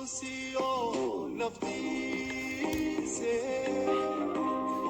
xusiyo naftiise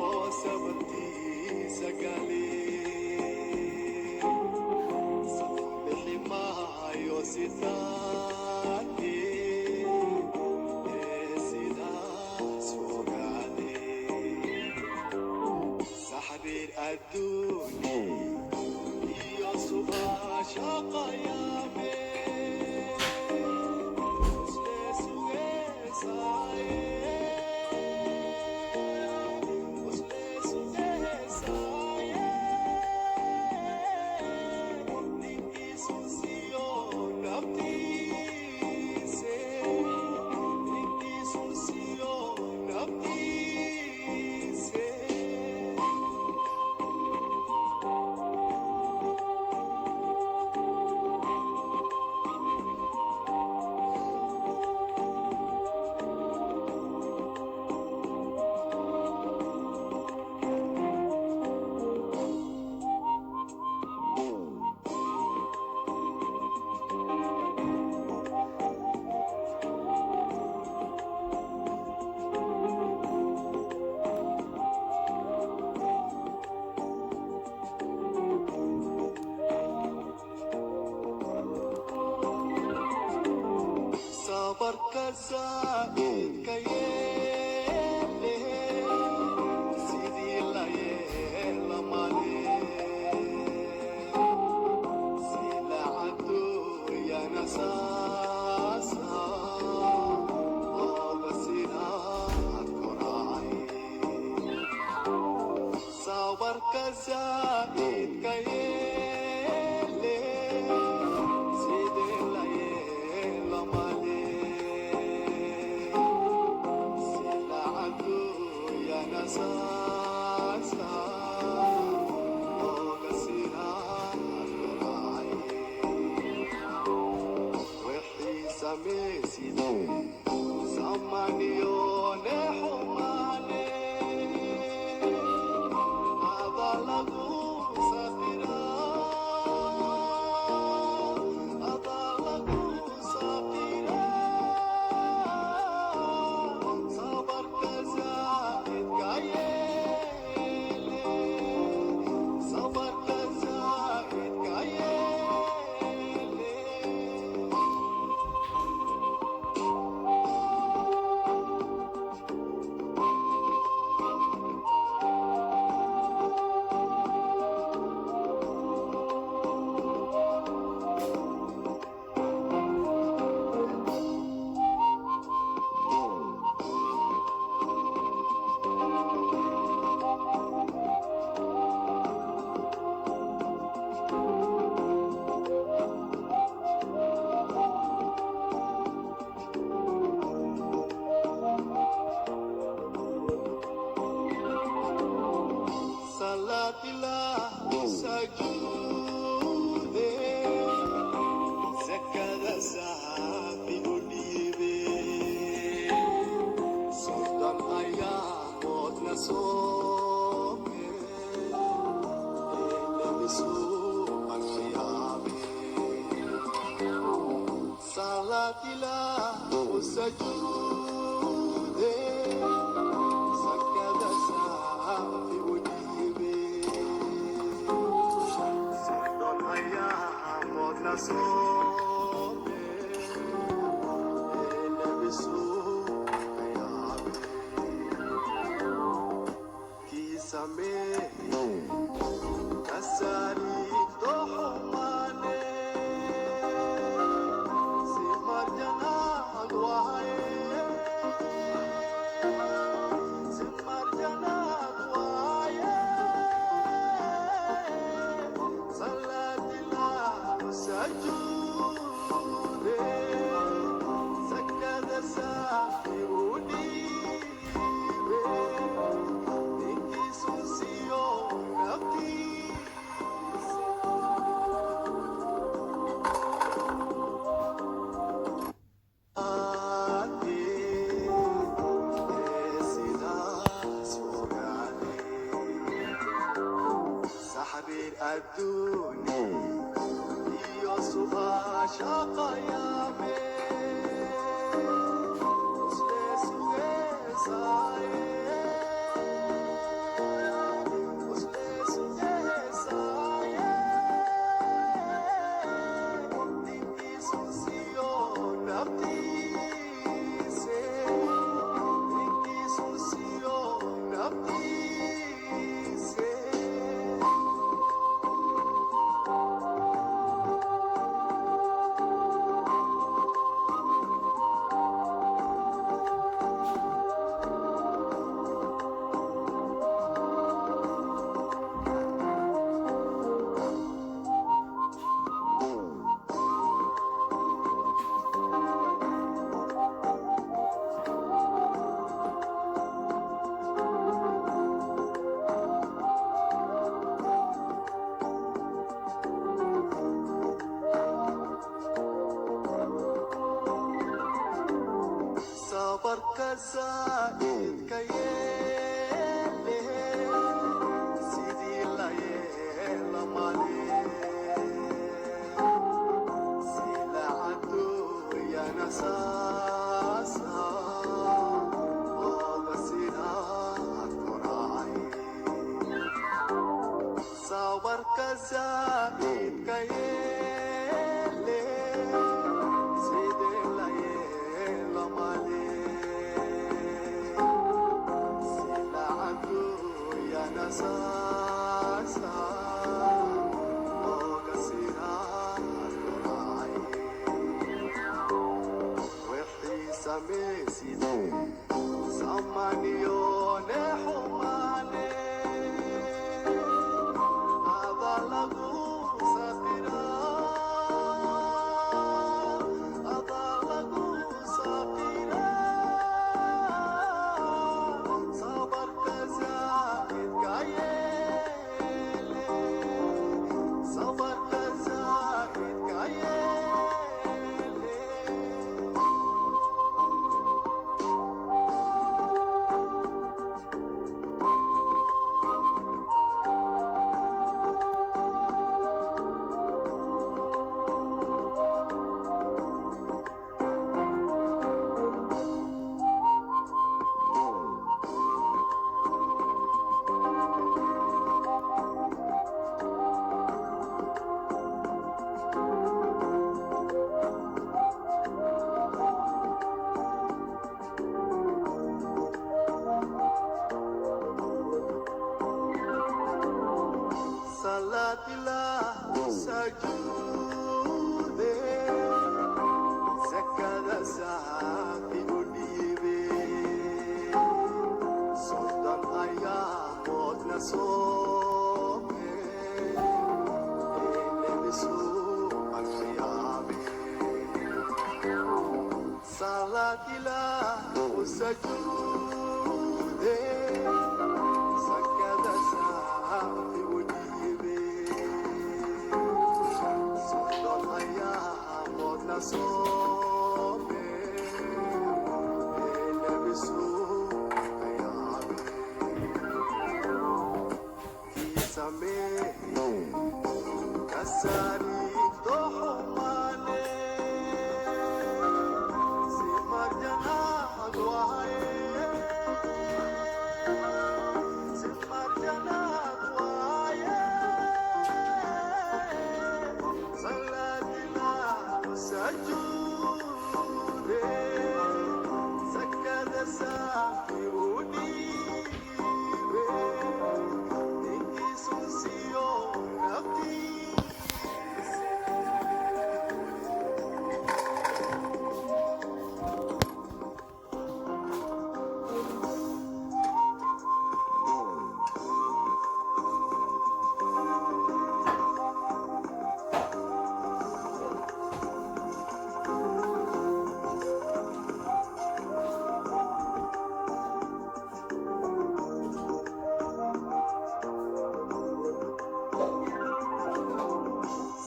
oo sababtiisa gale sabixi maayo sidaane sidaas fogaade saxriir adduuni iyo su'aasha qayaame Sabarka yeele sidii la yeela male sila caduuyana saasa ooga sinaad koraay sabarka zaidka yeele sidii la yeela male صبر كزايد كيالي سيدي الليل مالي سيلا عدو يا نساسا وغسينا كراي صبر كزايد كيالي سيدي الليل مالي سيلا عدو يا نساسا وغسينا كراي وحي سميسي زمانيون حمالي هذا لغو ساقرا هذا لغو ساقرا صبر كزايد كايلي صبر كزايد كايلي Salatilah sajude zakada saati udibe sultan ayamot na sobe elebisu al-khiyame Salatilah sajude zakada saati udibe sultan ayamot na sobe elebisu al-khiyame Kisame kasari tohumane si marjana agwaye si marjana agwaye salatila sajude sakada safi unibe ningi sunsio nafti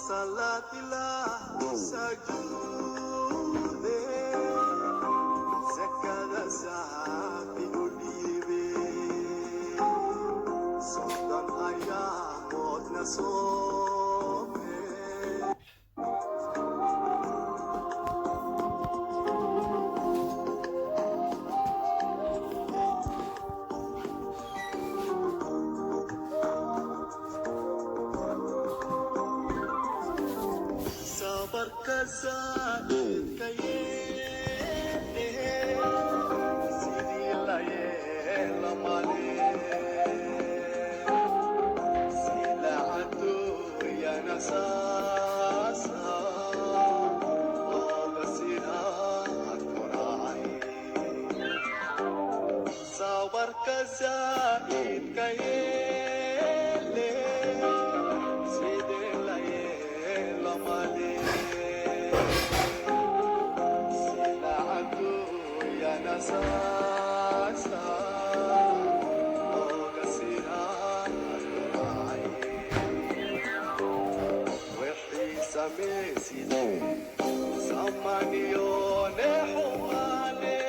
Salatilah sajude zakada saati udibe sultan ayamot na sobe sabar kazaid kayene sidi layel male sila adu ya nasasa وغسنا كراي sabar kazaid kayene sidi layel male sila adu ya nasasa وغسنا كراي وحي سميسي زمانيون حمالي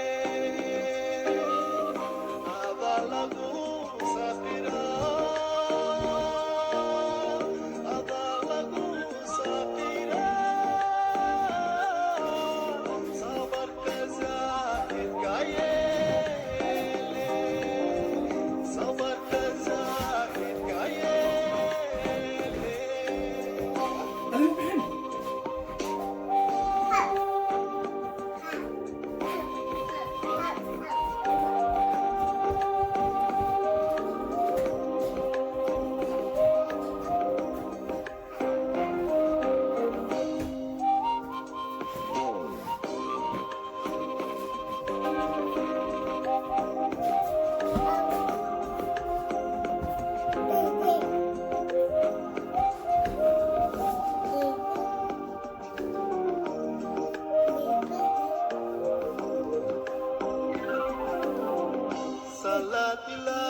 Salatila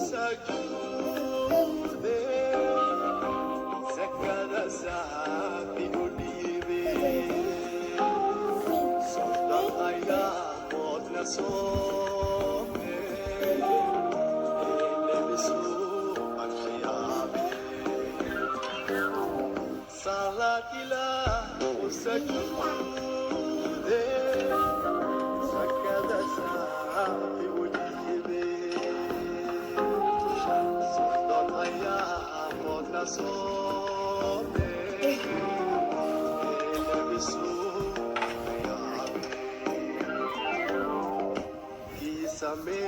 sajude zakada safi udibe sultan aya modna some elebisu akhiyabe salatila sajude zakada safi udibe sultan aya modna some elebisu Kisame